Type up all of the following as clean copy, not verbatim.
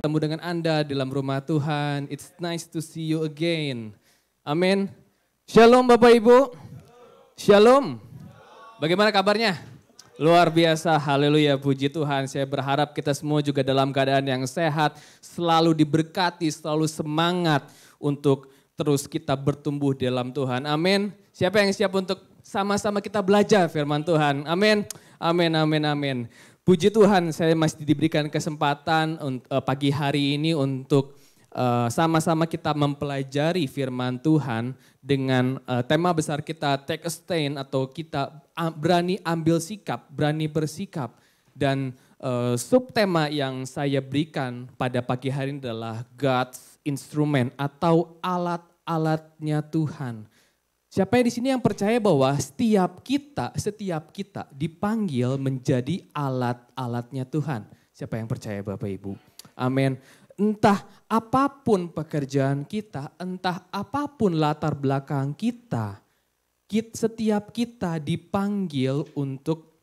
bertemu dengan Anda dalam rumah Tuhan. It's nice to see you again. Amin. Shalom Bapak Ibu. Shalom. Bagaimana kabarnya? Luar biasa, haleluya, puji Tuhan. Saya berharap kita semua juga dalam keadaan yang sehat, selalu diberkati, selalu semangat untuk terus kita bertumbuh dalam Tuhan. Amin. Siapa yang siap untuk sama-sama kita belajar firman Tuhan? Amin. Amin, amin, amin. Puji Tuhan, saya masih diberikan kesempatan pagi hari ini untuk sama-sama kita mempelajari firman Tuhan dengan tema besar kita take a stand atau kita berani ambil sikap, berani bersikap. Dan subtema yang saya berikan pada pagi hari ini adalah God's instrument atau alat-alatnya Tuhan. Siapa di sini yang percaya bahwa setiap kita dipanggil menjadi alat-alatnya Tuhan? Siapa yang percaya Bapak Ibu? Amin. Entah apapun pekerjaan kita, entah apapun latar belakang kita, setiap kita dipanggil untuk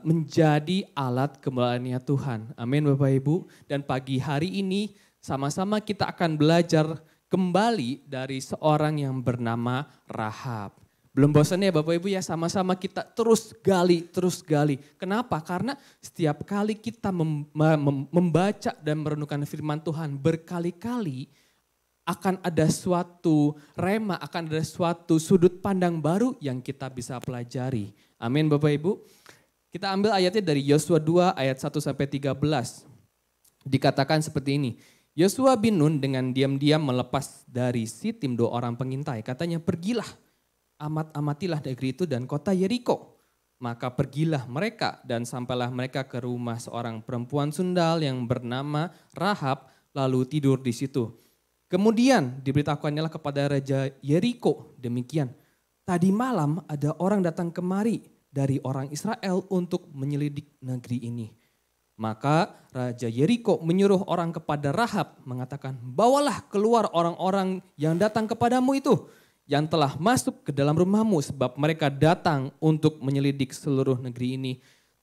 menjadi alat kemuliaannya Tuhan. Amin Bapak Ibu. Dan pagi hari ini sama-sama kita akan belajar kembali dari seorang yang bernama Rahab. Belum bosan ya Bapak Ibu ya, sama-sama kita terus gali. Kenapa? Karena setiap kali kita membaca dan merenungkan firman Tuhan berkali-kali akan ada suatu rema, akan ada suatu sudut pandang baru yang kita bisa pelajari. Amin Bapak Ibu. Kita ambil ayatnya dari Yosua 2 ayat 1 sampai 13. Dikatakan seperti ini. Yosua bin Nun dengan diam-diam melepas dari Sitim 2 orang pengintai. Katanya, pergilah, amatilah negeri itu dan kota Yeriko. Maka pergilah mereka dan sampailah mereka ke rumah seorang perempuan sundal yang bernama Rahab, lalu tidur di situ. Kemudian diberitahukannya kepada Raja Yeriko demikian. Tadi malam ada orang datang kemari dari orang Israel untuk menyelidik negeri ini. Maka Raja Yeriko menyuruh orang kepada Rahab mengatakan, bawalah keluar orang-orang yang datang kepadamu itu, yang telah masuk ke dalam rumahmu sebab mereka datang untuk menyelidik seluruh negeri ini.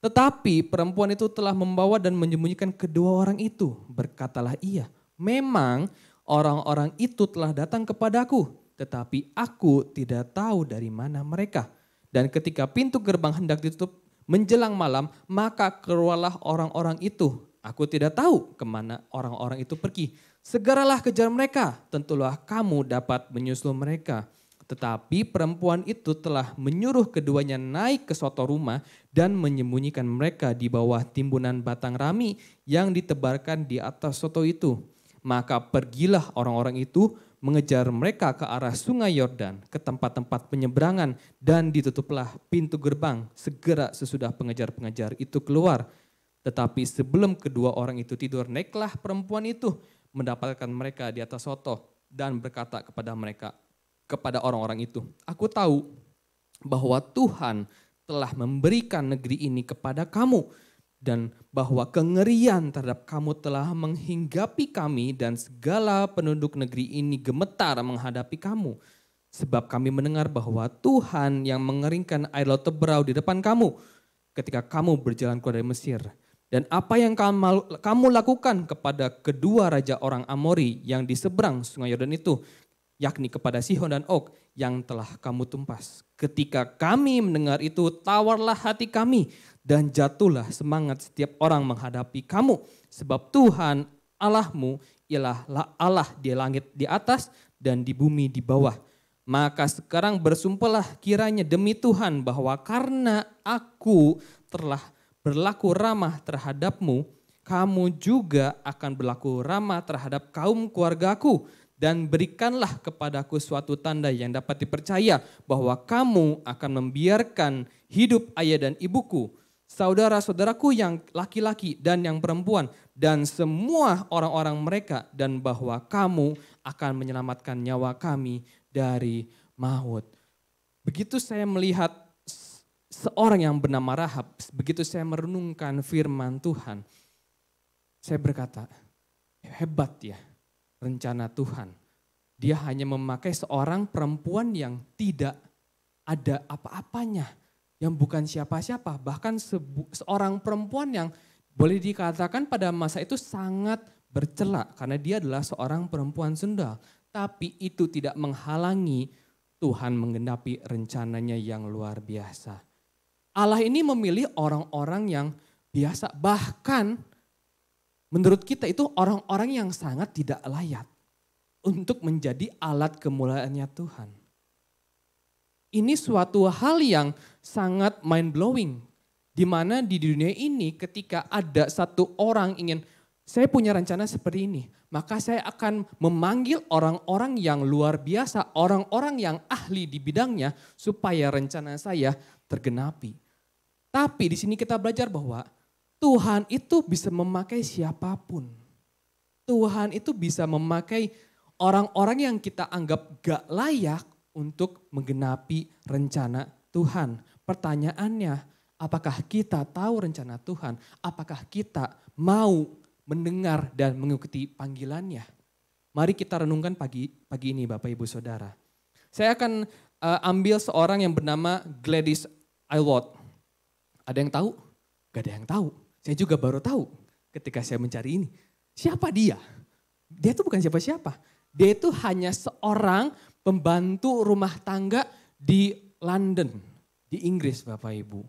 Tetapi perempuan itu telah membawa dan menyembunyikan kedua orang itu. Berkatalah ia, memang orang-orang itu telah datang kepadaku, tetapi aku tidak tahu dari mana mereka. Dan ketika pintu gerbang hendak ditutup, menjelang malam, maka keluarlah orang-orang itu. Aku tidak tahu kemana orang-orang itu pergi. Segeralah kejar mereka, tentulah kamu dapat menyusul mereka. Tetapi perempuan itu telah menyuruh keduanya naik ke suatu rumah dan menyembunyikan mereka di bawah timbunan batang rami yang ditebarkan di atas soto itu. Maka pergilah orang-orang itu mengejar mereka ke arah sungai Yordan, ke tempat-tempat penyeberangan, dan ditutuplah pintu gerbang segera sesudah pengejar-pengejar itu keluar. Tetapi sebelum kedua orang itu tidur, naiklah perempuan itu mendapatkan mereka di atas soto dan berkata kepada mereka, kepada orang-orang itu, aku tahu bahwa Tuhan telah memberikan negeri ini kepada kamu, dan bahwa kengerian terhadap kamu telah menghinggapi kami dan segala penduduk negeri ini gemetar menghadapi kamu. Sebab kami mendengar bahwa Tuhan yang mengeringkan air laut Teberau di depan kamu ketika kamu berjalan keluar dari Mesir. Dan apa yang kamu lakukan kepada kedua raja orang Amori yang di seberang sungai Yordan itu, yakni kepada Sihon dan Og yang telah kamu tumpas. Ketika kami mendengar itu, tawarlah hati kami dan jatuhlah semangat setiap orang menghadapi kamu. Sebab Tuhan Allahmu ialah Allah di langit di atas dan di bumi di bawah. Maka sekarang bersumpahlah kiranya demi Tuhan bahwa karena aku telah berlaku ramah terhadapmu, kamu juga akan berlaku ramah terhadap kaum keluargaku. Dan berikanlah kepadaku suatu tanda yang dapat dipercaya bahwa kamu akan membiarkan hidup ayah dan ibuku, saudara-saudaraku yang laki-laki dan yang perempuan, dan semua orang-orang mereka, dan bahwa kamu akan menyelamatkan nyawa kami dari maut. Begitu saya melihat seorang yang bernama Rahab, begitu saya merenungkan firman Tuhan, saya berkata, hebat ya rencana Tuhan. Dia hanya memakai seorang perempuan yang tidak ada apa-apanya, yang bukan siapa-siapa, bahkan seorang perempuan yang boleh dikatakan pada masa itu sangat bercela karena dia adalah seorang perempuan sundal. Tapi itu tidak menghalangi Tuhan menggenapi rencananya yang luar biasa. Allah ini memilih orang-orang yang biasa, bahkan menurut kita itu orang-orang yang sangat tidak layak untuk menjadi alat kemuliaannya Tuhan. Ini suatu hal yang sangat mind blowing. Di mana di dunia ini ketika ada satu orang ingin, saya punya rencana seperti ini. Maka saya akan memanggil orang-orang yang luar biasa, orang-orang yang ahli di bidangnya supaya rencana saya tergenapi. Tapi di sini kita belajar bahwa Tuhan itu bisa memakai siapapun. Tuhan itu bisa memakai orang-orang yang kita anggap gak layak untuk menggenapi rencana Tuhan. Pertanyaannya, apakah kita tahu rencana Tuhan? Apakah kita mau mendengar dan mengikuti panggilannya? Mari kita renungkan pagi ini Bapak Ibu Saudara. Saya akan ambil seorang yang bernama Gladys Aylward. Ada yang tahu? Gak ada yang tahu. Saya juga baru tahu ketika saya mencari ini. Siapa dia? Dia itu bukan siapa-siapa. Dia itu hanya seorang pembantu rumah tangga di London, di Inggris Bapak Ibu.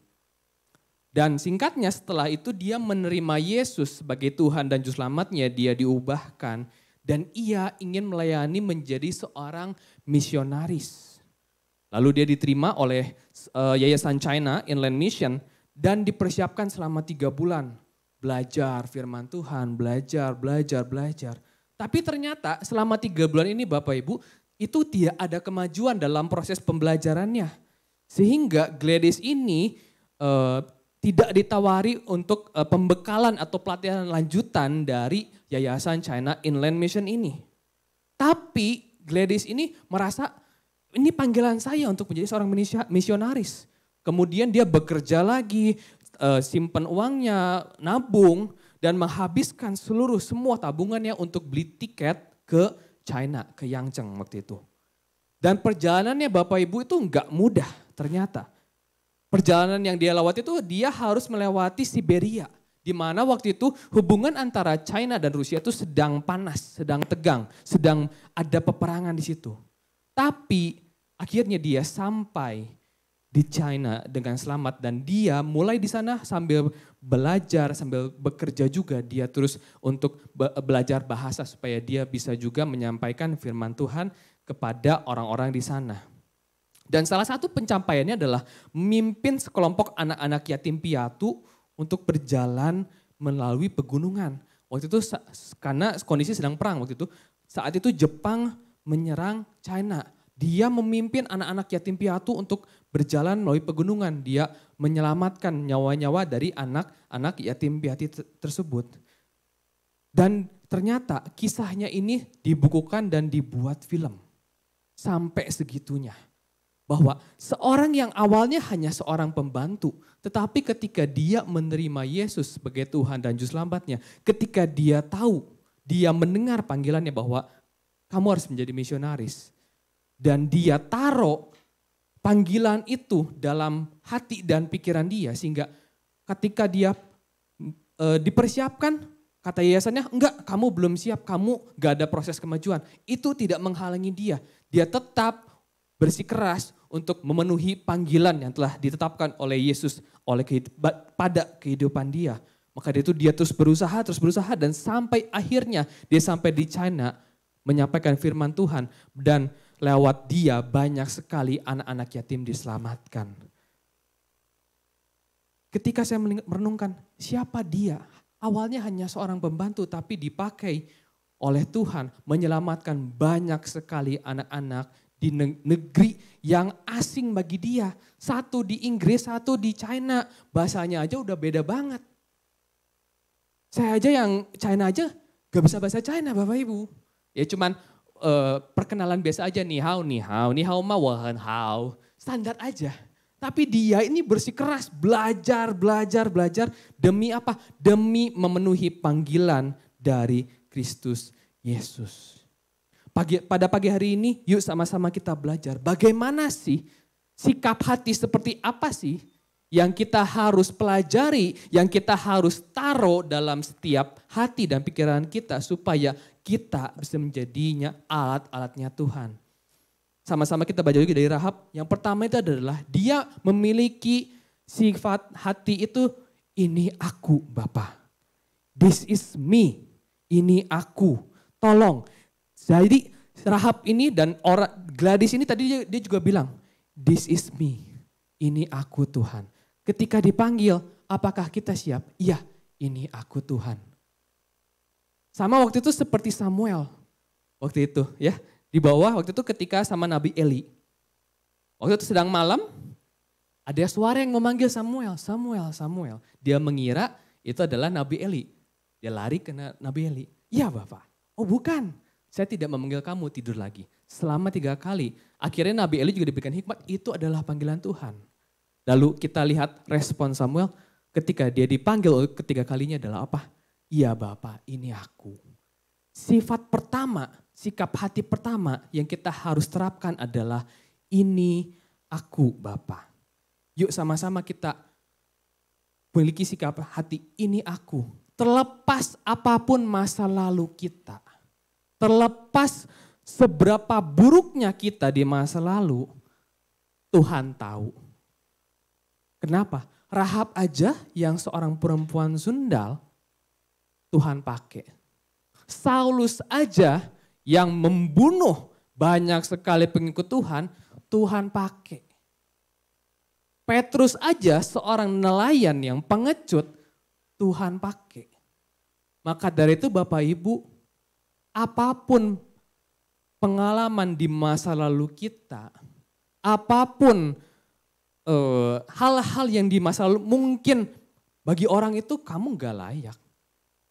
Dan singkatnya setelah itu dia menerima Yesus sebagai Tuhan dan Juru Selamatnya, dia diubahkan. Dan ia ingin melayani menjadi seorang misionaris. Lalu dia diterima oleh Yayasan China Inland Mission dan dipersiapkan selama 3 bulan. Belajar firman Tuhan, belajar. Tapi ternyata selama 3 bulan ini Bapak Ibu, itu tidak ada kemajuan dalam proses pembelajarannya. Sehingga Gladys ini tidak ditawari untuk pembekalan atau pelatihan lanjutan dari Yayasan China Inland Mission ini. Tapi Gladys ini merasa ini panggilan saya untuk menjadi seorang misionaris. Kemudian dia bekerja lagi, simpan uangnya, nabung, dan menghabiskan semua tabungannya untuk beli tiket ke China, ke Yangzheng waktu itu. Dan perjalanannya Bapak Ibu itu enggak mudah ternyata. Perjalanan yang dia lewati itu dia harus melewati Siberia. Di mana waktu itu hubungan antara China dan Rusia itu sedang panas, sedang tegang, sedang ada peperangan di situ. Tapi akhirnya dia sampai di China dengan selamat dan dia mulai di sana sambil belajar, sambil bekerja juga dia terus untuk belajar bahasa supaya dia bisa juga menyampaikan firman Tuhan kepada orang-orang di sana. Dan salah satu pencapaiannya adalah memimpin sekelompok anak-anak yatim piatu untuk berjalan melalui pegunungan. Waktu itu karena kondisi sedang perang waktu itu, saat itu Jepang menyerang China. Dia memimpin anak-anak yatim piatu untuk berjalan melalui pegunungan. Dia menyelamatkan nyawa-nyawa dari anak-anak yatim piatu tersebut. Dan ternyata kisahnya ini dibukukan dan dibuat film. Sampai segitunya. Bahwa seorang yang awalnya hanya seorang pembantu. Tetapi ketika dia menerima Yesus sebagai Tuhan dan Juru Selamatnya. Ketika dia tahu, dia mendengar panggilannya bahwa kamu harus menjadi misionaris. Dan dia taruh panggilan itu dalam hati dan pikiran dia. Sehingga ketika dia dipersiapkan, kata yayasannya, enggak kamu belum siap, kamu gak ada proses kemajuan. Itu tidak menghalangi dia. Dia tetap bersikeras untuk memenuhi panggilan yang telah ditetapkan oleh Yesus pada kehidupan dia. Maka dia terus berusaha dan sampai akhirnya dia sampai di China menyampaikan firman Tuhan dan lewat dia banyak sekali anak-anak yatim diselamatkan. Ketika saya merenungkan siapa dia, awalnya hanya seorang pembantu tapi dipakai oleh Tuhan menyelamatkan banyak sekali anak-anak di negeri yang asing bagi dia. Satu di Inggris, satu di China, bahasanya aja udah beda banget. Saya aja yang China aja gak bisa bahasa China Bapak Ibu. Ya cuman perkenalan biasa aja, ni hao ma wahan hao. Standar aja. Tapi dia ini bersikeras belajar demi apa? Demi memenuhi panggilan dari Kristus Yesus. Pada pagi hari ini yuk sama-sama kita belajar bagaimana sih sikap hati seperti apa sih yang kita harus pelajari, yang kita harus taruh dalam setiap hati dan pikiran kita supaya kita bisa menjadinya alat-alatnya Tuhan. Sama-sama kita baca juga dari Rahab. Yang pertama itu adalah dia memiliki sifat hati itu, ini aku Bapa. This is me, ini aku, tolong. Jadi Rahab ini dan orang Gladys ini tadi dia juga bilang, this is me, ini aku Tuhan. Ketika dipanggil, apakah kita siap? Iya, ini aku Tuhan. Sama waktu itu seperti Samuel. Waktu itu ya, di bawah waktu itu ketika sama Nabi Eli. Waktu itu sedang malam, ada suara yang memanggil Samuel, Samuel, Samuel. Dia mengira itu adalah Nabi Eli. Dia lari ke Nabi Eli. Iya Bapak. Oh bukan, saya tidak memanggil kamu, tidur lagi. Selama 3 kali. Akhirnya Nabi Eli juga diberikan hikmat, itu adalah panggilan Tuhan. Lalu kita lihat respon Samuel ketika dia dipanggil ketiga kalinya adalah apa? Iya Bapak, ini aku. Sifat pertama, sikap hati pertama yang kita harus terapkan adalah ini aku Bapak. Yuk sama-sama kita memiliki sikap hati ini aku. Terlepas apapun masa lalu kita. Terlepas seberapa buruknya kita di masa lalu, Tuhan tahu. Kenapa? Rahab aja yang seorang perempuan sundal, Tuhan pakai. Saulus aja yang membunuh banyak sekali pengikut Tuhan, Tuhan pakai. Petrus aja seorang nelayan yang pengecut, Tuhan pakai. Maka dari itu Bapak Ibu, apapun pengalaman di masa lalu kita, apapun hal-hal yang di masa lalu mungkin bagi orang itu kamu gak layak.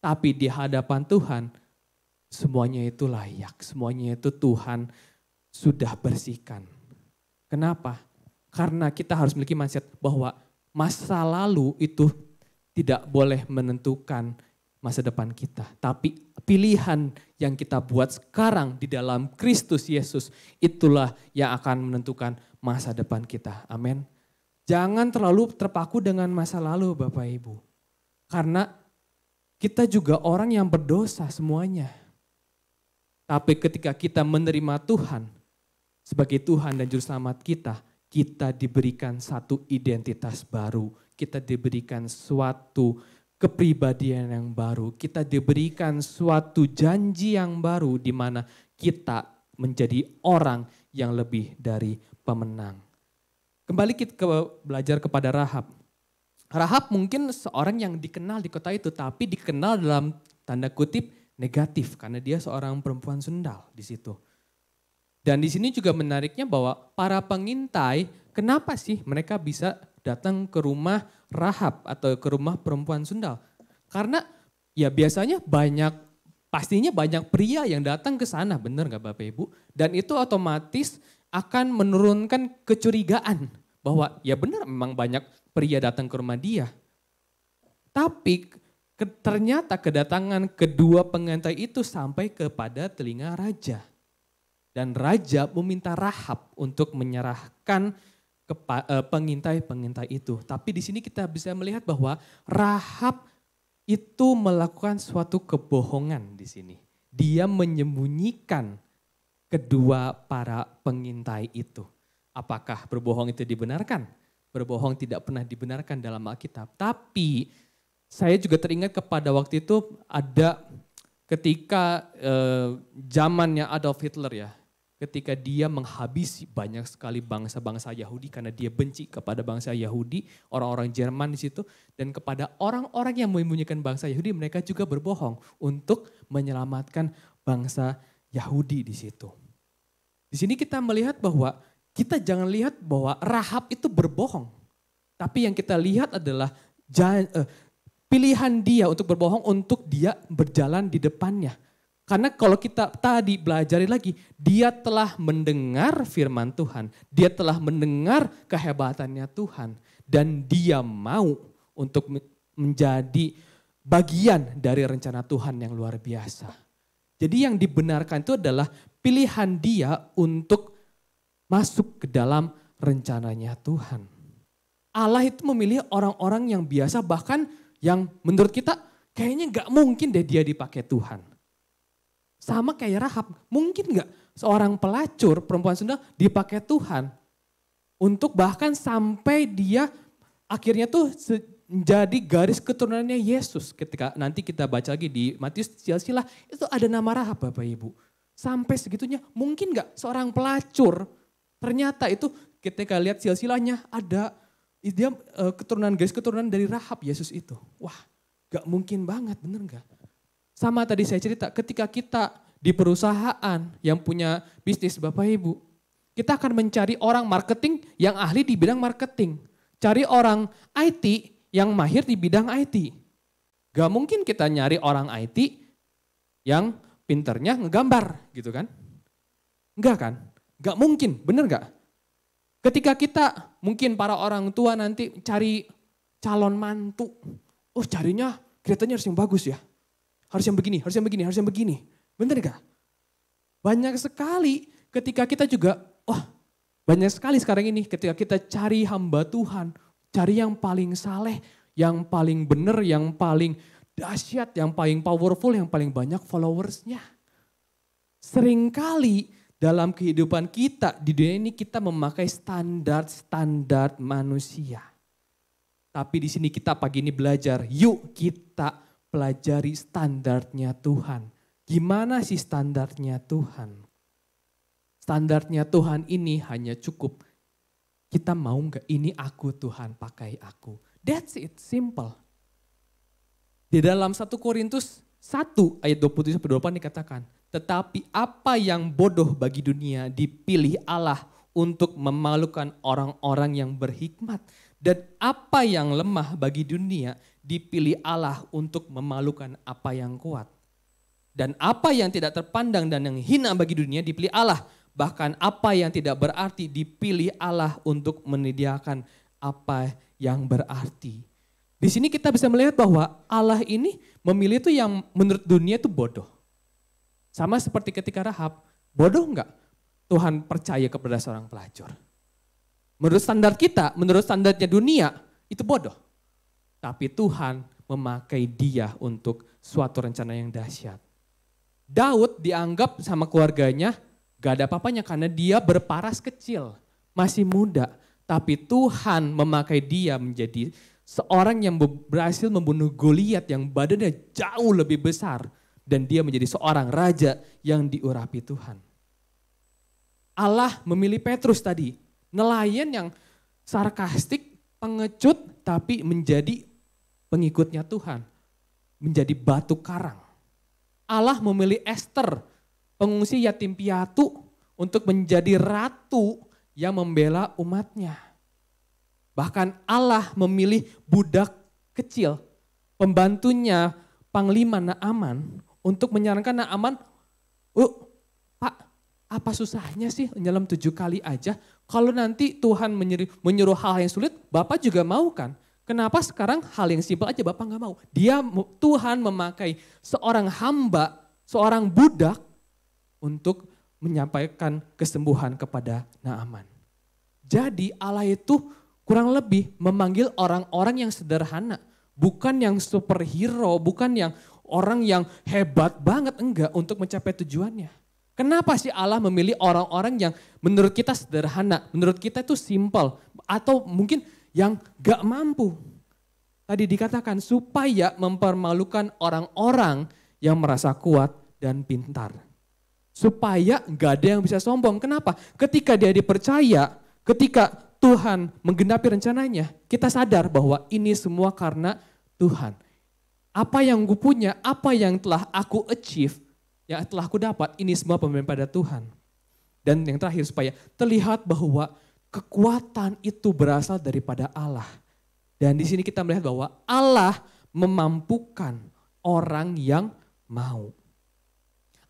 Tapi di hadapan Tuhan semuanya itu layak, semuanya itu Tuhan sudah bersihkan. Kenapa? Karena kita harus memiliki mindset bahwa masa lalu itu tidak boleh menentukan masa depan kita. Tapi pilihan yang kita buat sekarang di dalam Kristus Yesus itulah yang akan menentukan masa depan kita. Amin. Jangan terlalu terpaku dengan masa lalu Bapak Ibu. Karena kita juga orang yang berdosa semuanya. Tapi ketika kita menerima Tuhan sebagai Tuhan dan Juru Selamat kita diberikan satu identitas baru. Kita diberikan suatu kepribadian yang baru. Kita diberikan suatu janji yang baru di mana kita menjadi orang yang lebih dari pemenang. Kembali kita belajar kepada Rahab. Rahab mungkin seorang yang dikenal di kota itu, tapi dikenal dalam tanda kutip negatif karena dia seorang perempuan sundal di situ. Dan di sini juga menariknya bahwa para pengintai, kenapa sih mereka bisa datang ke rumah Rahab atau ke rumah perempuan sundal? Karena ya biasanya pastinya banyak pria yang datang ke sana, benar nggak Bapak Ibu? Dan itu otomatis akan menurunkan kecurigaan bahwa ya benar memang banyak pria datang ke rumah dia. Tapi ternyata kedatangan kedua pengintai itu sampai kepada telinga raja. Dan raja meminta Rahab untuk menyerahkan pengintai-pengintai itu. Tapi di sini kita bisa melihat bahwa Rahab itu melakukan suatu kebohongan di sini. Dia menyembunyikan kedua para pengintai itu. Apakah berbohong itu dibenarkan? Berbohong tidak pernah dibenarkan dalam Alkitab. Tapi saya juga teringat kepada waktu itu ada ketika zamannya Adolf Hitler ya. Ketika dia menghabisi banyak sekali bangsa-bangsa Yahudi karena dia benci kepada bangsa Yahudi, orang-orang Jerman di situ, dan kepada orang-orang yang menyembunyikan bangsa Yahudi mereka juga berbohong untuk menyelamatkan bangsa Yahudi di situ. Di sini kita melihat bahwa kita jangan lihat bahwa Rahab itu berbohong, tapi yang kita lihat adalah pilihan dia untuk berbohong untuk dia berjalan di depannya. Karena kalau kita tadi belajari lagi, dia telah mendengar firman Tuhan. Dia telah mendengar kehebatannya Tuhan. Dan dia mau untuk menjadi bagian dari rencana Tuhan yang luar biasa. Jadi yang dibenarkan itu adalah pilihan dia untuk masuk ke dalam rencananya Tuhan. Allah itu memilih orang-orang yang biasa, bahkan yang menurut kita kayaknya gak mungkin deh dia dipakai Tuhan. Sama kayak Rahab, mungkin gak seorang pelacur perempuan Sunda dipakai Tuhan. Untuk bahkan sampai dia akhirnya tuh menjadi garis keturunannya Yesus. Ketika nanti kita baca lagi di Matius silsilah, itu ada nama Rahab Bapak Ibu. Sampai segitunya, mungkin gak seorang pelacur, ternyata itu ketika lihat silsilahnya ada dia garis keturunan dari Rahab Yesus itu. Wah, gak mungkin banget, bener gak? Sama tadi saya cerita, ketika kita di perusahaan yang punya bisnis Bapak Ibu, kita akan mencari orang marketing yang ahli di bidang marketing. Cari orang IT yang mahir di bidang IT. Gak mungkin kita nyari orang IT yang pinternya ngegambar gitu kan. Enggak kan? Gak mungkin, bener gak? Ketika kita mungkin para orang tua nanti cari calon mantu. Oh carinya kelihatannya harus yang bagus ya. Harus yang begini, harus yang begini, harus yang begini. Bener gak? Banyak sekali ketika kita juga, banyak sekali sekarang ini ketika kita cari hamba Tuhan. Cari yang paling saleh, yang paling bener, yang paling dahsyat, yang paling powerful, yang paling banyak followersnya. Seringkali dalam kehidupan kita di dunia ini kita memakai standar-standar manusia. Tapi di sini kita pagi ini belajar, yuk kita pelajari standarnya Tuhan. Gimana sih standarnya Tuhan? Standarnya Tuhan ini hanya cukup, kita mau gak ini aku Tuhan, pakai aku. That's it, simple. Di dalam 1 Korintus 1 ayat 27-28 dikatakan, tetapi apa yang bodoh bagi dunia dipilih Allah untuk memalukan orang-orang yang berhikmat. Dan apa yang lemah bagi dunia dipilih Allah untuk memalukan apa yang kuat. Dan apa yang tidak terpandang dan yang hina bagi dunia dipilih Allah. Bahkan apa yang tidak berarti dipilih Allah untuk menyediakan apa yang berarti. Di sini kita bisa melihat bahwa Allah ini memilih itu yang menurut dunia itu bodoh. Sama seperti ketika Rahab, bodoh enggak Tuhan percaya kepada seorang pelacur? Menurut standar kita, menurut standarnya dunia, itu bodoh. Tapi Tuhan memakai dia untuk suatu rencana yang dahsyat. Daud dianggap sama keluarganya gak ada apa-apanya karena dia berparas kecil, masih muda. Tapi Tuhan memakai dia menjadi seorang yang berhasil membunuh Goliat yang badannya jauh lebih besar. Dan dia menjadi seorang raja yang diurapi Tuhan. Allah memilih Petrus tadi, nelayan yang sarkastik, pengecut, tapi menjadi pengikutnya Tuhan. Menjadi batu karang. Allah memilih Esther, pengungsi yatim piatu, untuk menjadi ratu yang membela umatnya. Bahkan Allah memilih budak kecil, pembantunya Panglima Naaman, untuk menyarankan Naaman, Pak, apa susahnya sih nyelam 7 kali aja? Kalau nanti Tuhan menyuruh hal yang sulit, Bapak juga mau kan? Kenapa sekarang hal yang simpel aja Bapak gak mau? Tuhan memakai seorang hamba, seorang budak untuk menyampaikan kesembuhan kepada Naaman. Jadi Allah itu kurang lebih memanggil orang-orang yang sederhana. Bukan yang superhero, bukan yang orang yang hebat banget, enggak, untuk mencapai tujuannya. Kenapa sih Allah memilih orang-orang yang menurut kita sederhana, menurut kita itu simple, atau mungkin yang gak mampu. Tadi dikatakan supaya mempermalukan orang-orang yang merasa kuat dan pintar. Supaya gak ada yang bisa sombong. Kenapa? Ketika dia dipercaya, ketika Tuhan menggenapi rencananya, kita sadar bahwa ini semua karena Tuhan. Apa yang gue punya, apa yang telah aku achieve, yang telah aku dapat, ini semua pemberian pada Tuhan. Dan yang terakhir supaya terlihat bahwa kekuatan itu berasal daripada Allah. Dan di sini kita melihat bahwa Allah memampukan orang yang mau.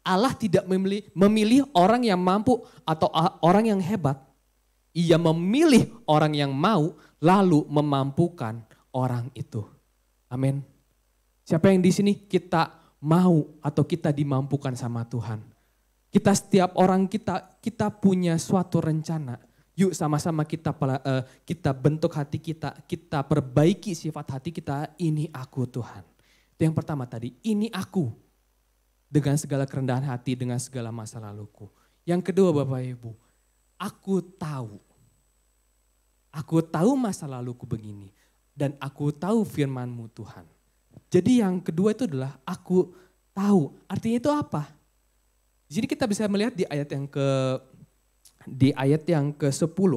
Allah tidak memilih orang yang mampu atau orang yang hebat. Ia memilih orang yang mau lalu memampukan orang itu. Amin. Siapa yang di sini kita mau atau kita dimampukan sama Tuhan. Kita setiap orang kita punya suatu rencana. Yuk sama-sama kita bentuk hati kita perbaiki sifat hati kita, ini aku Tuhan. Itu yang pertama tadi, ini aku. Dengan segala kerendahan hati, dengan segala masa laluku. Yang kedua Bapak Ibu, aku tahu. Aku tahu masa laluku begini. Dan aku tahu firman-Mu Tuhan. Jadi yang kedua itu adalah aku tahu. Artinya itu apa? Di sini kita bisa melihat di ayat yang ke-10.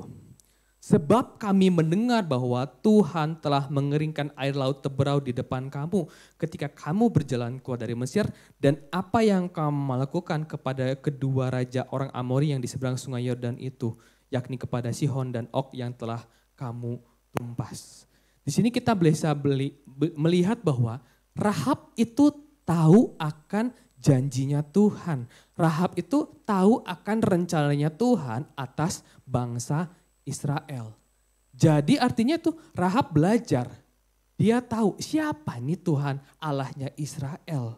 Sebab kami mendengar bahwa Tuhan telah mengeringkan air laut Teberau di depan kamu ketika kamu berjalan keluar dari Mesir, dan apa yang kamu lakukan kepada kedua raja orang Amori yang di seberang sungai Yordan itu, yakni kepada Sihon dan Og yang telah kamu tumpas. Di sini kita bisa melihat bahwa Rahab itu tahu akan janjinya Tuhan. Rahab itu tahu akan rencananya Tuhan atas bangsa Israel. Jadi artinya tuh Rahab belajar. Dia tahu siapa nih Tuhan Allahnya Israel.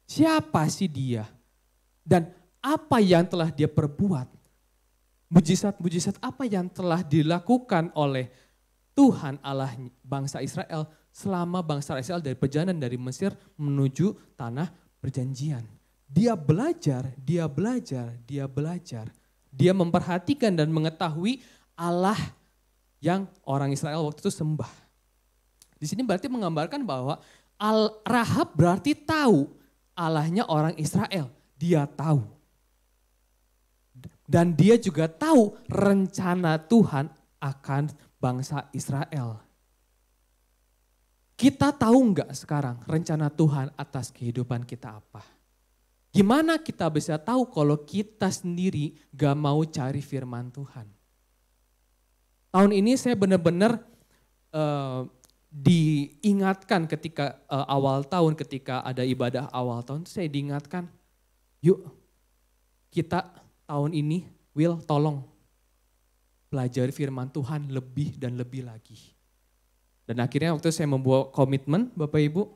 Siapa sih dia? Dan apa yang telah dia perbuat? Mujizat-mujizat apa yang telah dilakukan oleh Tuhan Allah bangsa Israel selama bangsa Israel dari perjalanan dari Mesir menuju tanah perjanjian. Dia belajar. Dia memperhatikan dan mengetahui Allah yang orang Israel waktu itu sembah. Di sini berarti menggambarkan bahwa Rahab berarti tahu Allahnya orang Israel. Dia tahu. Dan dia juga tahu rencana Tuhan akan bangsa Israel. Kita tahu enggak sekarang rencana Tuhan atas kehidupan kita apa? Gimana kita bisa tahu kalau kita sendiri gak mau cari firman Tuhan? Tahun ini saya benar-benar diingatkan ketika awal tahun, ketika ada ibadah awal tahun, saya diingatkan, yuk kita tahun ini, Will tolong pelajari firman Tuhan lebih dan lebih lagi. Dan akhirnya waktu saya membuat komitmen Bapak Ibu,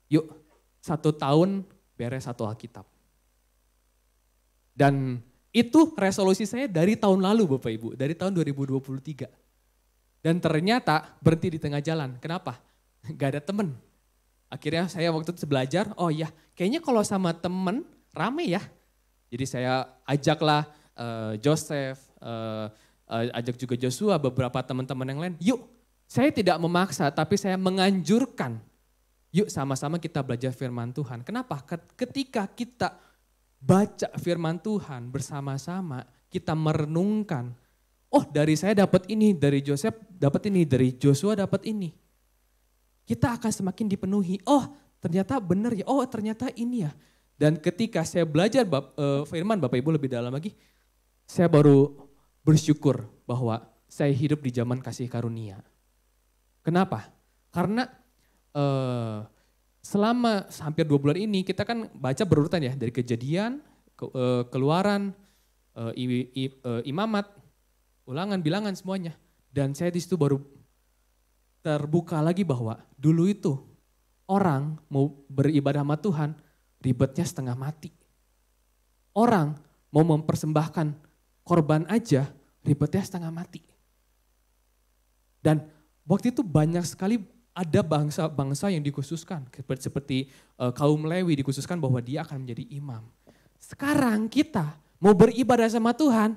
yuk 1 tahun beres 1 Alkitab. Dan itu resolusi saya dari tahun lalu Bapak Ibu, dari tahun 2023. Dan ternyata berhenti di tengah jalan. Kenapa? Gak ada temen. Akhirnya saya waktu itu belajar, oh iya kayaknya kalau sama temen rame ya. Jadi saya ajaklah Joseph, ajak juga Joshua, beberapa teman-teman yang lain. Yuk, saya tidak memaksa tapi saya menganjurkan. Yuk sama-sama kita belajar firman Tuhan. Kenapa? Ketika kita baca firman Tuhan bersama-sama, kita merenungkan, oh dari saya dapat ini, dari Joseph dapat ini, dari Joshua dapat ini. Kita akan semakin dipenuhi, oh ternyata benar ya, oh ternyata ini ya. Dan ketika saya belajar firman Bapak Ibu lebih dalam lagi, saya baru bersyukur bahwa saya hidup di zaman kasih karunia. Kenapa? Karena selama hampir 2 bulan ini kita kan baca berurutan ya, dari Kejadian, Keluaran, Imamat, Ulangan, Bilangan semuanya. Dan saya di situ baru terbuka lagi bahwa dulu itu orang mau beribadah sama Tuhan ribetnya setengah mati. Orang mau mempersembahkan korban aja ribetnya setengah mati. Dan waktu itu banyak sekali ada bangsa-bangsa yang dikhususkan, seperti kaum Lewi dikhususkan bahwa dia akan menjadi imam. Sekarang kita mau beribadah sama Tuhan,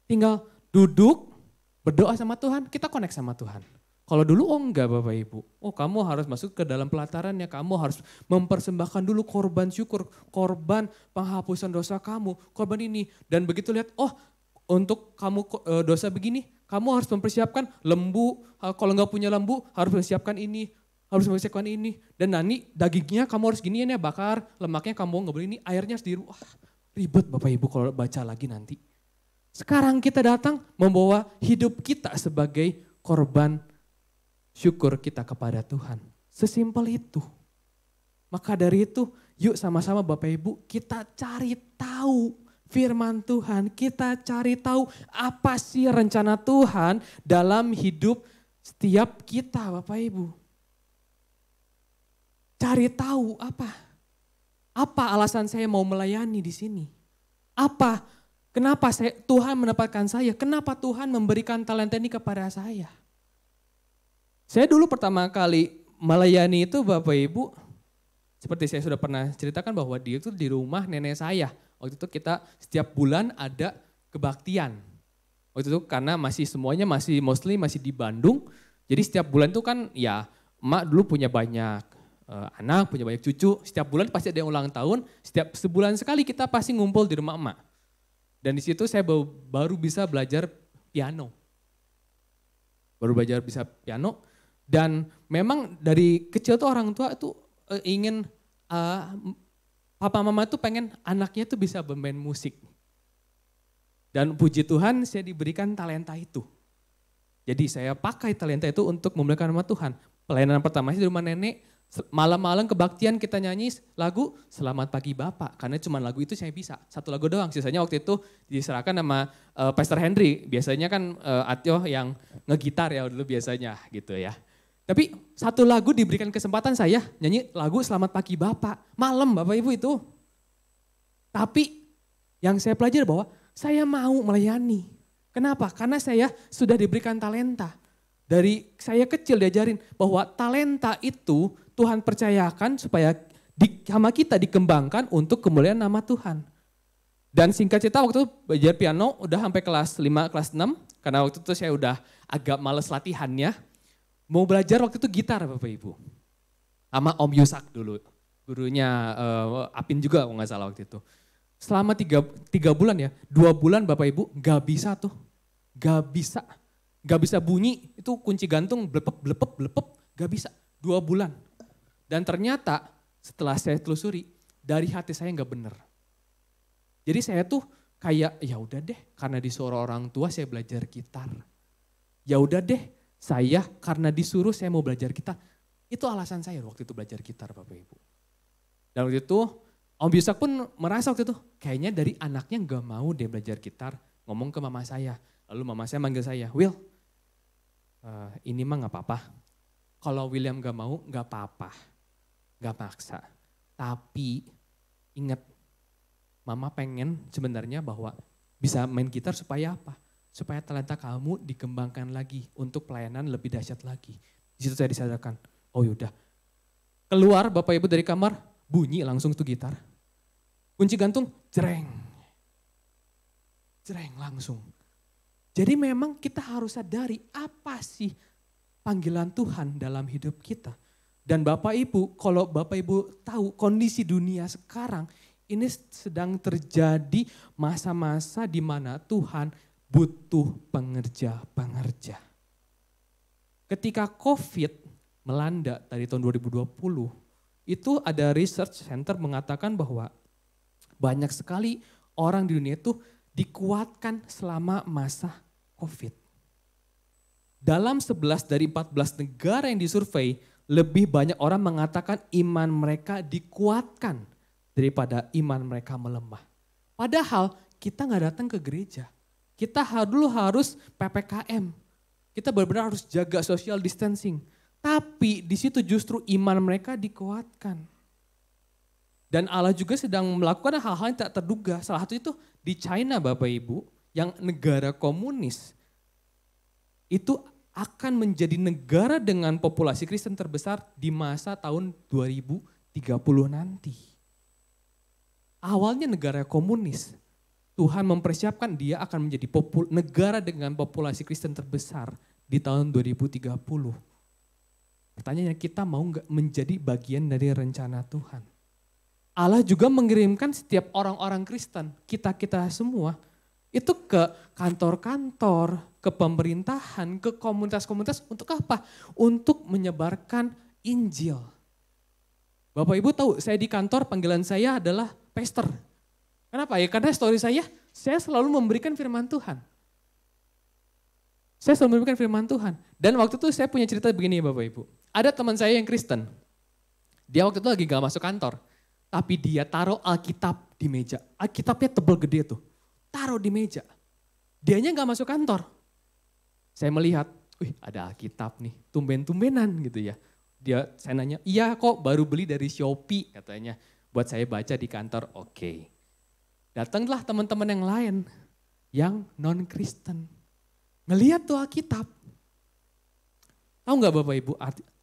tinggal duduk, berdoa sama Tuhan, kita connect sama Tuhan. Kalau dulu enggak Bapak Ibu, kamu harus masuk ke dalam pelatarannya, kamu harus mempersembahkan dulu korban syukur, korban penghapusan dosa kamu, korban ini. Dan begitu lihat, untuk kamu dosa begini, kamu harus mempersiapkan lembu, kalau nggak punya lembu harus mempersiapkan ini, dan nanti dagingnya kamu harus gini ya bakar, lemaknya kamu nggak boleh ini, airnya harus ribet Bapak Ibu kalau baca lagi nanti. Sekarang kita datang membawa hidup kita sebagai korban syukur kita kepada Tuhan. Sesimpel itu. Maka dari itu, yuk sama-sama Bapak Ibu kita cari tahu firman Tuhan, kita cari tahu apa sih rencana Tuhan dalam hidup setiap kita Bapak Ibu. Cari tahu apa alasan saya mau melayani di sini. Apa Kenapa Tuhan menempatkan saya? Kenapa Tuhan memberikan talenta ini kepada saya? Saya dulu pertama kali melayani itu Bapak Ibu, seperti saya sudah pernah ceritakan bahwa dia itu di rumah nenek saya. Waktu itu kita setiap bulan ada kebaktian. Waktu itu karena semuanya masih mostly masih di Bandung. Jadi setiap bulan itu kan ya emak dulu punya banyak anak, punya banyak cucu. Setiap bulan pasti ada yang ulang tahun. Setiap sebulan sekali kita pasti ngumpul di rumah emak. Dan di situ saya baru bisa belajar piano. Baru belajar bisa piano. Dan memang dari kecil tuh orang tua itu ingin papa mama tuh pengen anaknya tuh bisa bermain musik. Dan puji Tuhan saya diberikan talenta itu. Jadi saya pakai talenta itu untuk memuliakan nama Tuhan. Pelayanan pertama di rumah nenek, malam-malam kebaktian kita nyanyi lagu Selamat Pagi Bapak. Karena cuma lagu itu saya bisa, satu lagu doang. Sisanya waktu itu diserahkan sama Pastor Henry. Biasanya kan Atyo yang ngegitar ya dulu biasanya gitu ya. Tapi satu lagu diberikan kesempatan saya nyanyi lagu Selamat Pagi Bapak. Malam Bapak Ibu itu. Tapi yang saya pelajari bahwa saya mau melayani. Kenapa? Karena saya sudah diberikan talenta. Dari saya kecil diajarin bahwa talenta itu Tuhan percayakan supaya sama kita dikembangkan untuk kemuliaan nama Tuhan. Dan singkat cerita waktu itu belajar piano udah sampai kelas 5, kelas 6. Karena waktu itu saya udah agak males latihannya. Mau belajar waktu itu gitar Bapak Ibu. Sama Om Yusak dulu. Gurunya Apin juga kalau nggak salah waktu itu. Selama 3 bulan ya, 2 bulan Bapak Ibu gak bisa tuh. Gak bisa bunyi, itu kunci gantung blepep, gak bisa. 2 bulan. Dan ternyata setelah saya telusuri, dari hati saya gak bener. Jadi saya tuh kayak ya udah deh, karena disuruh orang tua saya belajar gitar. Ya udah deh, saya karena disuruh saya mau belajar gitar. Itu alasan saya waktu itu belajar gitar Bapak Ibu. Dan waktu itu Om Yusak pun merasa waktu itu kayaknya dari anaknya gak mau dia belajar gitar. Ngomong ke mama saya. Lalu mama saya manggil saya, Will ini mah gak apa-apa. Kalau William gak mau gak apa-apa. Gak maksa. Tapi ingat mama pengen sebenarnya bahwa bisa main gitar supaya apa? Supaya talenta kamu dikembangkan lagi untuk pelayanan lebih dahsyat lagi. Di situ saya disadarkan, oh yaudah. Keluar Bapak Ibu dari kamar, bunyi langsung tuh gitar. Kunci gantung, jreng. Jreng langsung. Jadi memang kita harus sadari apa sih panggilan Tuhan dalam hidup kita. Dan Bapak Ibu, kalau Bapak Ibu tahu kondisi dunia sekarang, ini sedang terjadi masa-masa di mana Tuhan butuh pengerja-pengerja. Ketika COVID melanda dari tahun 2020, itu ada research center mengatakan bahwa banyak sekali orang di dunia itu dikuatkan selama masa COVID. Dalam 11 dari 14 negara yang disurvei, lebih banyak orang mengatakan iman mereka dikuatkan daripada iman mereka melemah. Padahal kita nggak datang ke gereja. Kita dulu harus PPKM. Kita benar-benar harus jaga social distancing. Tapi di situ justru iman mereka dikuatkan. Dan Allah juga sedang melakukan hal-hal yang tak terduga. Salah satu itu di China Bapak Ibu, yang negara komunis. Itu akan menjadi negara dengan populasi Kristen terbesar di masa tahun 2030 nanti. Awalnya negara komunis, Tuhan mempersiapkan dia akan menjadi negara dengan populasi Kristen terbesar di tahun 2030. Pertanyaannya, kita mau nggak menjadi bagian dari rencana Tuhan? Allah juga mengirimkan setiap orang-orang Kristen, kita-kita semua, itu ke kantor-kantor, ke pemerintahan, ke komunitas-komunitas untuk apa? Untuk menyebarkan Injil. Bapak Ibu tahu, saya di kantor panggilan saya adalah pastor. Kenapa ya? Karena story saya selalu memberikan firman Tuhan. Saya selalu memberikan firman Tuhan. Dan waktu itu saya punya cerita begini Bapak Ibu. Ada teman saya yang Kristen. Dia waktu itu lagi gak masuk kantor. Tapi dia taruh Alkitab di meja. Alkitabnya tebal gede tuh. Taruh di meja. Dianya gak masuk kantor. Saya melihat, wih ada Alkitab nih. Tumben-tumbenan gitu ya. Saya nanya, iya kok baru beli dari Shopee katanya. Buat saya baca di kantor, oke. Datanglah teman-teman yang lain. yang non-Kristen. Ngelihat tuh Alkitab. Tahu nggak Bapak Ibu,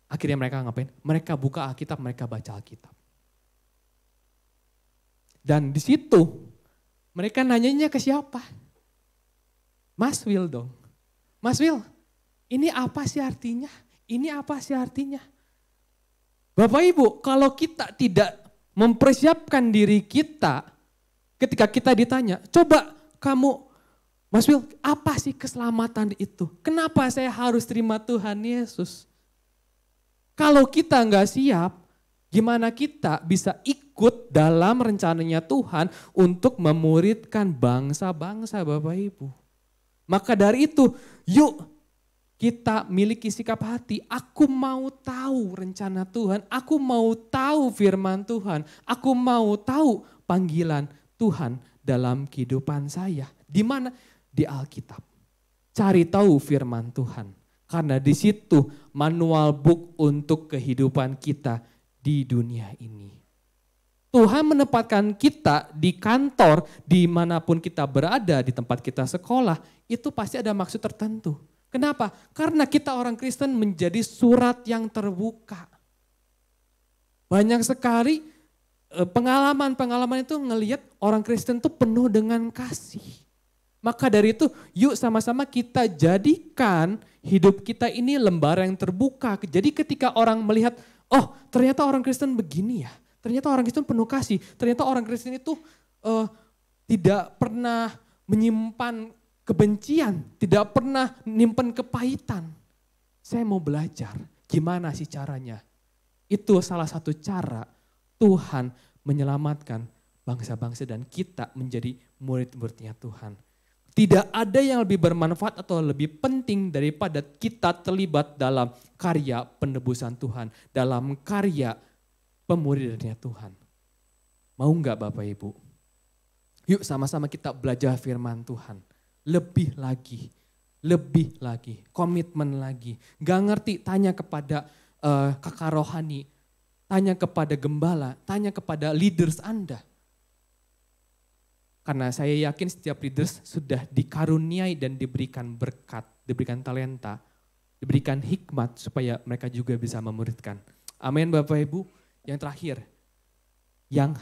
akhirnya mereka ngapain? Mereka buka Alkitab, mereka baca Alkitab. Dan di situ mereka nanyanya ke siapa? Mas Will dong. Mas Will, ini apa sih artinya? Ini apa sih artinya? Bapak Ibu, kalau kita tidak mempersiapkan diri kita ketika kita ditanya, coba kamu, Mas Will, apa sih keselamatan itu? Kenapa saya harus terima Tuhan Yesus? Kalau kita nggak siap, gimana kita bisa ikut dalam rencananya Tuhan untuk memuridkan bangsa-bangsa Bapak Ibu? Maka dari itu, yuk kita miliki sikap hati, aku mau tahu rencana Tuhan, aku mau tahu firman Tuhan, aku mau tahu panggilan Tuhan dalam kehidupan saya. Di mana? Di Alkitab. Cari tahu firman Tuhan. Karena di situ manual book untuk kehidupan kita di dunia ini. Tuhan menempatkan kita di kantor, dimanapun kita berada, di tempat kita sekolah, itu pasti ada maksud tertentu. Kenapa? Karena kita orang Kristen menjadi surat yang terbuka. Banyak sekali pengalaman-pengalaman itu ngelihat orang Kristen itu penuh dengan kasih. Maka dari itu yuk sama-sama kita jadikan hidup kita ini lembaran yang terbuka. Jadi ketika orang melihat, oh ternyata orang Kristen begini ya. Ternyata orang Kristen penuh kasih. Ternyata orang Kristen itu tidak pernah menyimpan kebencian, tidak pernah nyimpan kepahitan. Saya mau belajar, gimana sih caranya? Itu salah satu cara Tuhan menyelamatkan bangsa-bangsa dan kita menjadi murid-muridnya Tuhan. Tidak ada yang lebih bermanfaat atau lebih penting daripada kita terlibat dalam karya penebusan Tuhan, dalam karya pemuridannya Tuhan. Mau enggak Bapak Ibu? Yuk sama-sama kita belajar firman Tuhan. Lebih lagi, komitmen lagi. Gak ngerti, tanya kepada kakak rohani, tanya kepada gembala, tanya kepada leaders Anda. Karena saya yakin setiap leaders sudah dikaruniai dan diberikan berkat, diberikan talenta, diberikan hikmat supaya mereka juga bisa memuridkan. Amin Bapak Ibu. Yang terakhir, yang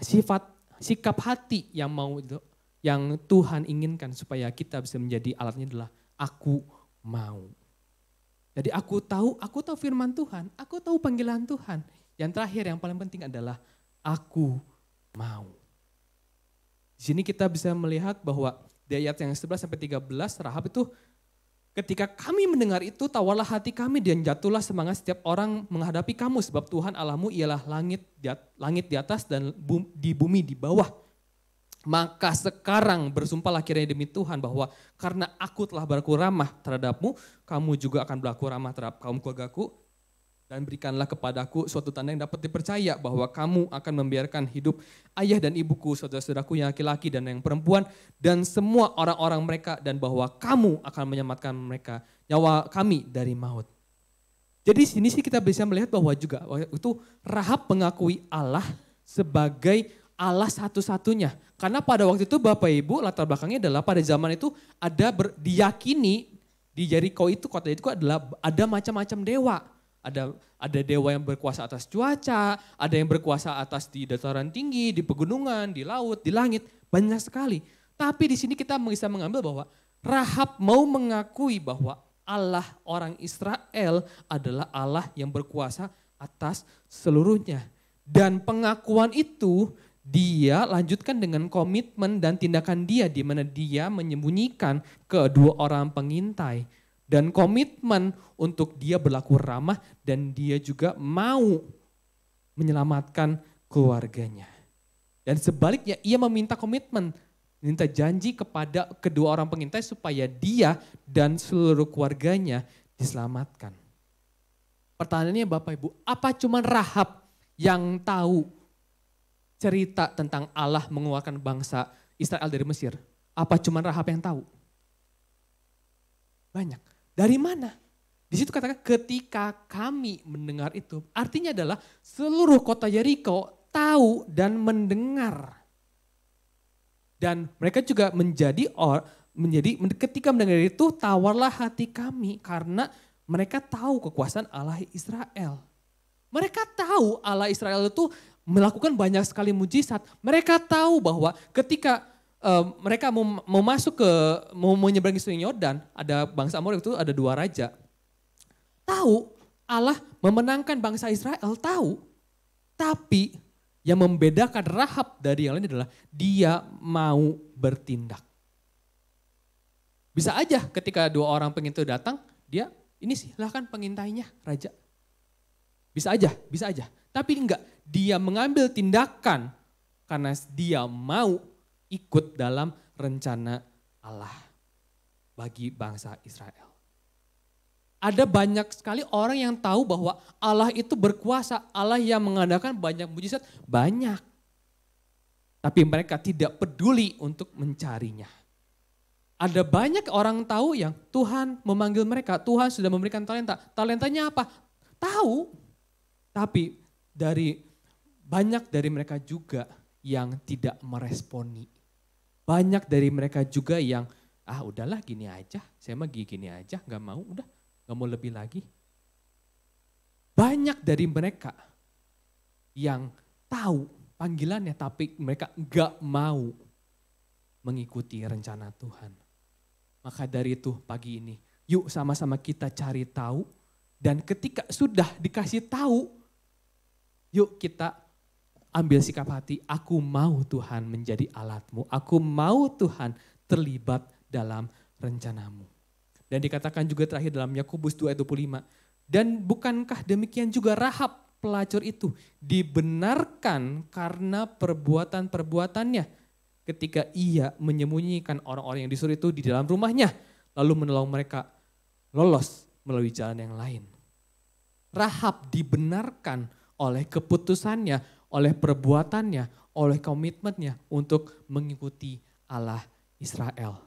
sikap hati yang mau itu, yang Tuhan inginkan supaya kita bisa menjadi alatnya adalah aku mau. Jadi aku tahu firman Tuhan, aku tahu panggilan Tuhan. Yang terakhir yang paling penting adalah aku mau. Di sini kita bisa melihat bahwa di ayat yang 11 sampai 13 Rahab itu ketika kami mendengar itu tawalah hati kami dan jatuhlah semangat setiap orang menghadapi kamu sebab Tuhan Allahmu ialah langit di atas dan di bumi di bawah. Maka sekarang bersumpahlah kiranya demi Tuhan bahwa karena aku telah berlaku ramah terhadapmu, kamu juga akan berlaku ramah terhadap kaum keluargaku. Dan berikanlah kepadaku suatu tanda yang dapat dipercaya bahwa kamu akan membiarkan hidup ayah dan ibuku, saudara-saudaraku yang laki-laki dan yang perempuan, dan semua orang-orang mereka, dan bahwa kamu akan menyelamatkan mereka, nyawa kami dari maut. Jadi sini sih kita bisa melihat bahwa juga itu Rahab mengakui Allah sebagai Allah satu-satunya. Karena pada waktu itu Bapak Ibu latar belakangnya adalah pada zaman itu diyakini di Jericho itu, kota itu adalah ada macam-macam dewa. Ada dewa yang berkuasa atas cuaca, ada yang berkuasa atas di dataran tinggi, di pegunungan, di laut, di langit, banyak sekali. Tapi di sini kita bisa mengambil bahwa Rahab mau mengakui bahwa Allah orang Israel adalah Allah yang berkuasa atas seluruhnya. Dan pengakuan itu dia lanjutkan dengan komitmen dan tindakan dia di mana dia menyembunyikan kedua orang pengintai. Dan komitmen untuk dia berlaku ramah dan dia juga mau menyelamatkan keluarganya. Dan sebaliknya ia meminta komitmen, minta janji kepada kedua orang pengintai supaya dia dan seluruh keluarganya diselamatkan. Pertanyaannya Bapak Ibu, apa cuma Rahab yang tahu cerita tentang Allah mengeluarkan bangsa Israel dari Mesir? Apa cuma Rahab yang tahu? Banyak. Dari mana? Di situ katakan ketika kami mendengar itu, artinya adalah seluruh kota Jericho tahu dan mendengar. Dan mereka juga menjadi ketika mendengar itu tawarlah hati kami karena mereka tahu kekuasaan Allah Israel. Mereka tahu Allah Israel itu melakukan banyak sekali mujizat. Mereka tahu bahwa ketika mereka mau masuk mau menyeberangi Sungai Yordan, ada bangsa Amor itu ada 2 raja. Tahu Allah memenangkan bangsa Israel, tahu. Tapi yang membedakan Rahab dari yang lain adalah dia mau bertindak. Bisa aja ketika 2 orang pengintai datang, dia ini silahkan pengintainya raja. Bisa aja. Tapi enggak, dia mengambil tindakan karena dia mau ikut dalam rencana Allah bagi bangsa Israel. Ada banyak sekali orang yang tahu bahwa Allah itu berkuasa, Allah yang mengadakan banyak mujizat, banyak. Tapi mereka tidak peduli untuk mencarinya. Ada banyak orang tahu yang Tuhan memanggil mereka, Tuhan sudah memberikan talenta. Talentanya apa? Tahu. Tapi banyak dari mereka juga yang tidak meresponi. Banyak dari mereka juga yang udahlah gini aja, saya mah gini aja, gak mau, udah gak mau lebih lagi. Banyak dari mereka yang tahu panggilannya tapi mereka gak mau mengikuti rencana Tuhan. Maka dari itu pagi ini, yuk sama-sama kita cari tahu dan ketika sudah dikasih tahu, yuk kita ambil sikap hati, aku mau Tuhan menjadi alatmu, aku mau Tuhan terlibat dalam rencanamu. Dan dikatakan juga terakhir dalam Yakobus 2 ayat 25, dan bukankah demikian juga Rahab pelacur itu dibenarkan karena perbuatan-perbuatannya ketika ia menyembunyikan orang-orang yang disuruh itu di dalam rumahnya, lalu menolong mereka lolos melalui jalan yang lain. Rahab dibenarkan oleh keputusannya, oleh perbuatannya, oleh komitmennya untuk mengikuti Allah Israel.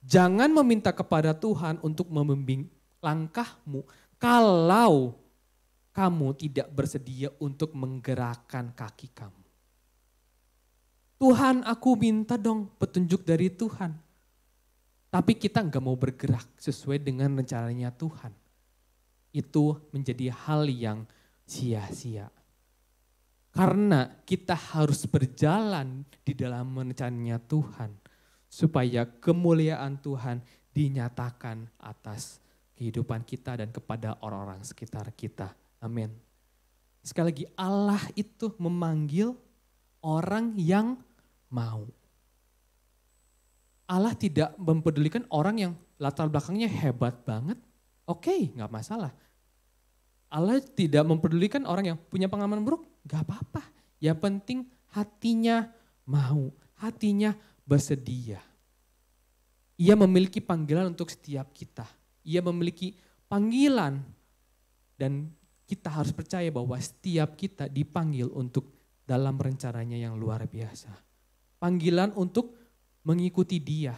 Jangan meminta kepada Tuhan untuk membimbing langkahmu kalau kamu tidak bersedia untuk menggerakkan kaki kamu. Tuhan, aku minta dong petunjuk dari Tuhan. Tapi kita enggak mau bergerak sesuai dengan rencananya Tuhan. Itu menjadi hal yang sia-sia. Karena kita harus berjalan di dalam rencananya Tuhan. Supaya kemuliaan Tuhan dinyatakan atas kehidupan kita dan kepada orang-orang sekitar kita. Amin. Sekali lagi, Allah itu memanggil orang yang mau. Allah tidak mempedulikan orang yang latar belakangnya hebat banget. Oke, gak masalah. Allah tidak mempedulikan orang yang punya pengalaman buruk. Gak apa-apa. Yang penting hatinya mau. Hatinya bersedia. Ia memiliki panggilan untuk setiap kita. Ia memiliki panggilan. Dan kita harus percaya bahwa setiap kita dipanggil untuk dalam rencananya yang luar biasa. Panggilan untuk mengikuti Dia,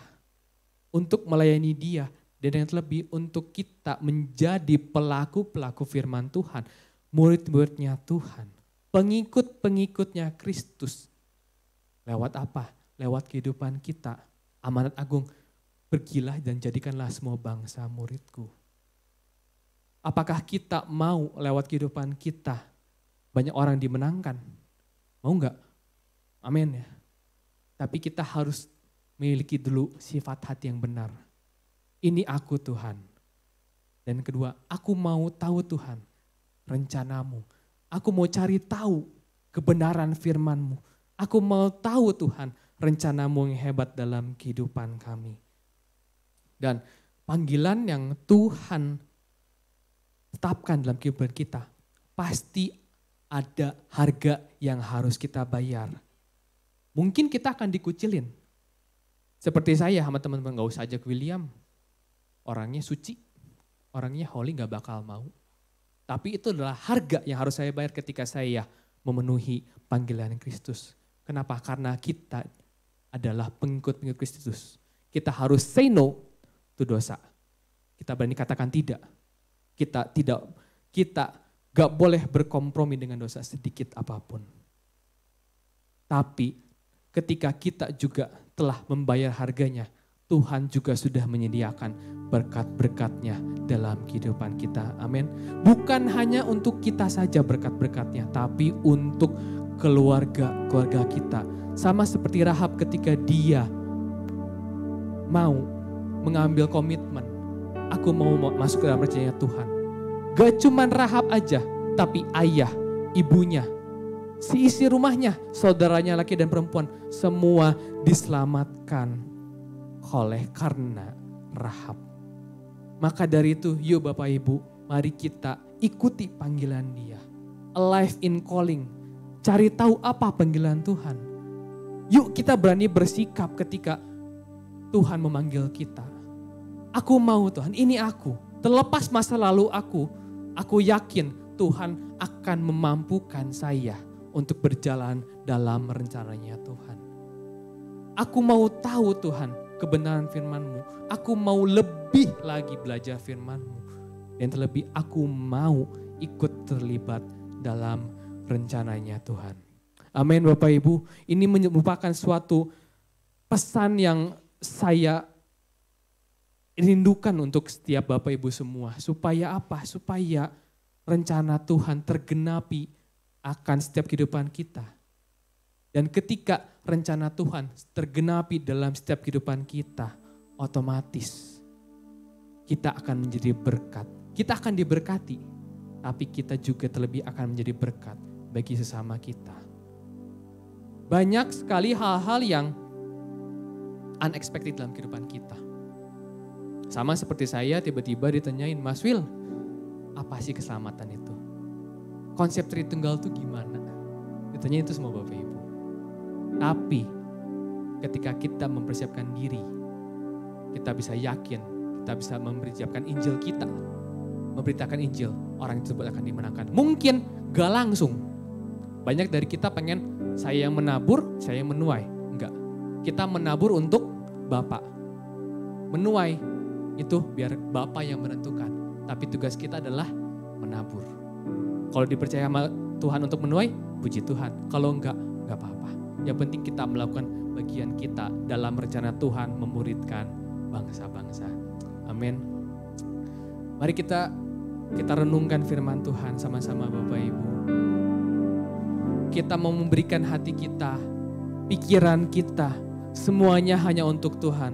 untuk melayani Dia, dan yang terlebih untuk kita menjadi pelaku-pelaku firman Tuhan, murid-muridnya Tuhan, pengikut-pengikutnya Kristus. Lewat apa? Lewat kehidupan kita. Amanat agung, pergilah dan jadikanlah semua bangsa muridku. Apakah kita mau lewat kehidupan kita banyak orang dimenangkan? Mau enggak? Amin ya. Tapi kita harus memiliki dulu sifat hati yang benar. Ini aku Tuhan. Dan kedua, aku mau tahu Tuhan rencanamu. Aku mau cari tahu kebenaran firman-Mu. Aku mau tahu Tuhan rencanamu yang hebat dalam kehidupan kami. Dan panggilan yang Tuhan tetapkan dalam kehidupan kita, pasti ada harga yang harus kita bayar. Mungkin kita akan dikucilin. Seperti saya sama teman-teman, gak usah ajak William. Orangnya suci, orangnya holy, gak bakal mau. Tapi itu adalah harga yang harus saya bayar ketika saya memenuhi panggilan Kristus. Kenapa? Karena kita adalah pengikut-pengikut Kristus. Kita harus say no to dosa. Kita berani katakan tidak. Kita gak boleh berkompromi dengan dosa sedikit apapun. Tapi ketika kita juga telah membayar harganya, Tuhan juga sudah menyediakan berkat-berkatnya dalam kehidupan kita. Amin. Bukan hanya untuk kita saja berkat-berkatnya, tapi untuk keluarga kita. Sama seperti Rahab ketika dia mau mengambil komitmen, aku mau masuk ke dalam rencananya Tuhan. Gak cuman Rahab aja, tapi ayah, ibunya, si isi rumahnya, saudaranya laki dan perempuan, semua diselamatkan oleh karena Rahab. Maka dari itu, yuk Bapak Ibu, mari kita ikuti panggilan dia. Alive in calling, cari tahu apa panggilan Tuhan. Yuk kita berani bersikap ketika Tuhan memanggil kita. Aku mau Tuhan, ini aku. Terlepas masa lalu aku yakin Tuhan akan memampukan saya untuk berjalan dalam rencananya Tuhan. Aku mau tahu Tuhan kebenaran firman-Mu. Aku mau lebih lagi belajar firman-Mu. Dan terlebih aku mau ikut terlibat dalam rencananya Tuhan. Amin Bapak Ibu. Ini merupakan suatu pesan yang saya rindukan untuk setiap Bapak Ibu semua. Supaya apa? Supaya rencana Tuhan tergenapi akan setiap kehidupan kita. Dan ketika rencana Tuhan tergenapi dalam setiap kehidupan kita, otomatis kita akan menjadi berkat. Kita akan diberkati, tapi kita juga terlebih akan menjadi berkat bagi sesama kita. Banyak sekali hal-hal yang unexpected dalam kehidupan kita. Sama seperti saya tiba-tiba ditanyain, Mas Will, apa sih keselamatan itu? Konsep Tritunggal itu gimana? Ditanya itu semua Bapak Ibu. Tapi ketika kita mempersiapkan diri, kita bisa yakin, kita bisa mempersiapkan Injil kita. Memberitakan Injil, orang tersebut akan dimenangkan. Mungkin gak langsung. Banyak dari kita pengen saya yang menabur, saya yang menuai. Enggak, kita menabur untuk Bapak. Menuai itu biar Bapak yang menentukan. Tapi tugas kita adalah menabur. Kalau dipercaya sama Tuhan untuk menuai, puji Tuhan. Kalau enggak apa-apa. Yang penting kita melakukan bagian kita dalam rencana Tuhan memuridkan bangsa-bangsa. Amin. Mari kita renungkan firman Tuhan sama-sama Bapak Ibu. Kita mau memberikan hati kita, pikiran kita, semuanya hanya untuk Tuhan.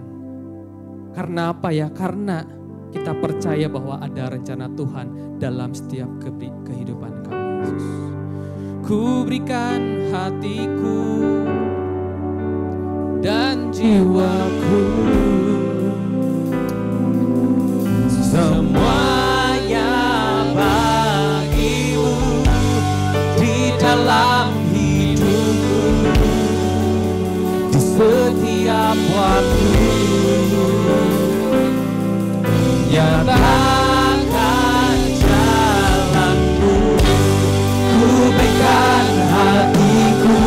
Karena apa ya? Karena kita percaya bahwa ada rencana Tuhan dalam setiap kehidupan kami, Yesus. Ku berikan hatiku dan jiwaku, semuanya bagimu di dalam hidupku, di setiap waktu. Nyatakan jalanmu, ku berikan hatiku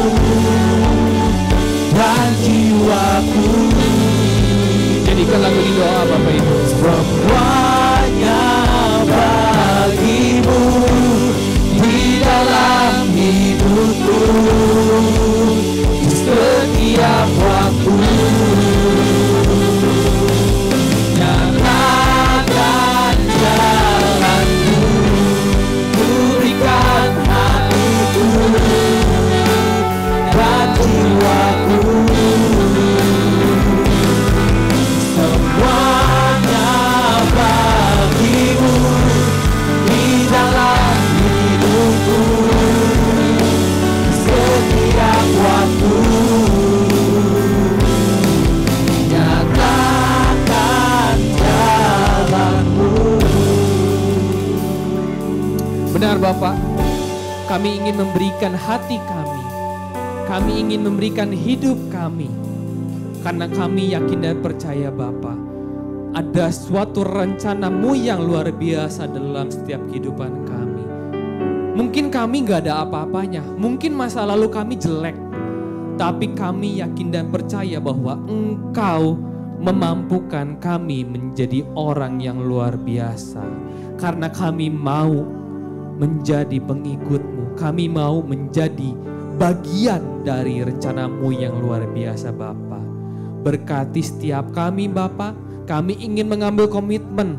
dan jiwaku. Jadikan lagu ini doa Bapak Ibu. Semuanya bagimu di dalam hidupku, di setiap waktu. Benar Bapak, kami ingin memberikan hati kami ingin memberikan hidup kami, karena kami yakin dan percaya Bapak, ada suatu rencana-Mu yang luar biasa dalam setiap kehidupan kami. Mungkin kami gak ada apa-apanya, mungkin masa lalu kami jelek, tapi kami yakin dan percaya bahwa Engkau memampukan kami menjadi orang yang luar biasa. Karena kami mau menjadi pengikut-Mu, kami mau menjadi bagian dari rencana-Mu yang luar biasa Bapa. Berkati setiap kami Bapa. Kami ingin mengambil komitmen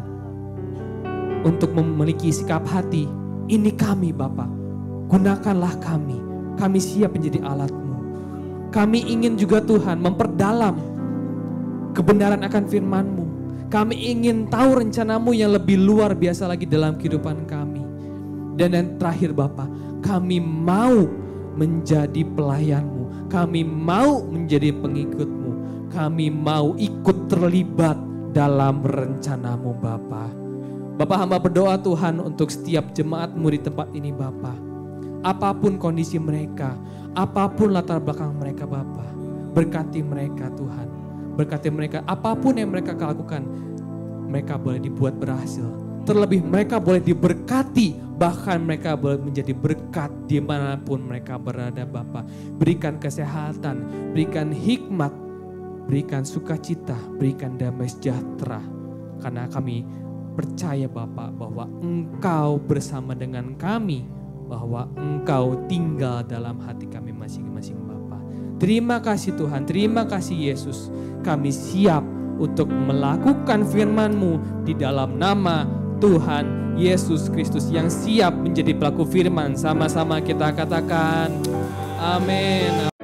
untuk memiliki sikap hati. Ini kami Bapa. Gunakanlah kami. Kami siap menjadi alat-Mu. Kami ingin juga Tuhan memperdalam kebenaran akan firman-Mu. Kami ingin tahu rencana-Mu yang lebih luar biasa lagi dalam kehidupan kami. Dan yang terakhir Bapa, kami mau menjadi pelayan-Mu. Kami mau menjadi pengikut-Mu. Kami mau ikut terlibat dalam rencana-Mu Bapa. Bapa, hamba berdoa Tuhan untuk setiap jemaat-Mu di tempat ini Bapa. Apapun kondisi mereka, apapun latar belakang mereka Bapa, berkati mereka Tuhan. Berkati mereka, apapun yang mereka lakukan, mereka boleh dibuat berhasil. Terlebih mereka boleh diberkati, bahkan mereka boleh menjadi berkat dimanapun mereka berada Bapa. Berikan kesehatan, berikan hikmat, berikan sukacita, berikan damai sejahtera. Karena kami percaya Bapa bahwa Engkau bersama dengan kami, bahwa Engkau tinggal dalam hati kami masing-masing Bapa. Terima kasih Tuhan, terima kasih Yesus. Kami siap untuk melakukan firman-Mu di dalam nama Tuhan Yesus Kristus yang siap menjadi pelaku firman. Sama-sama kita katakan amin.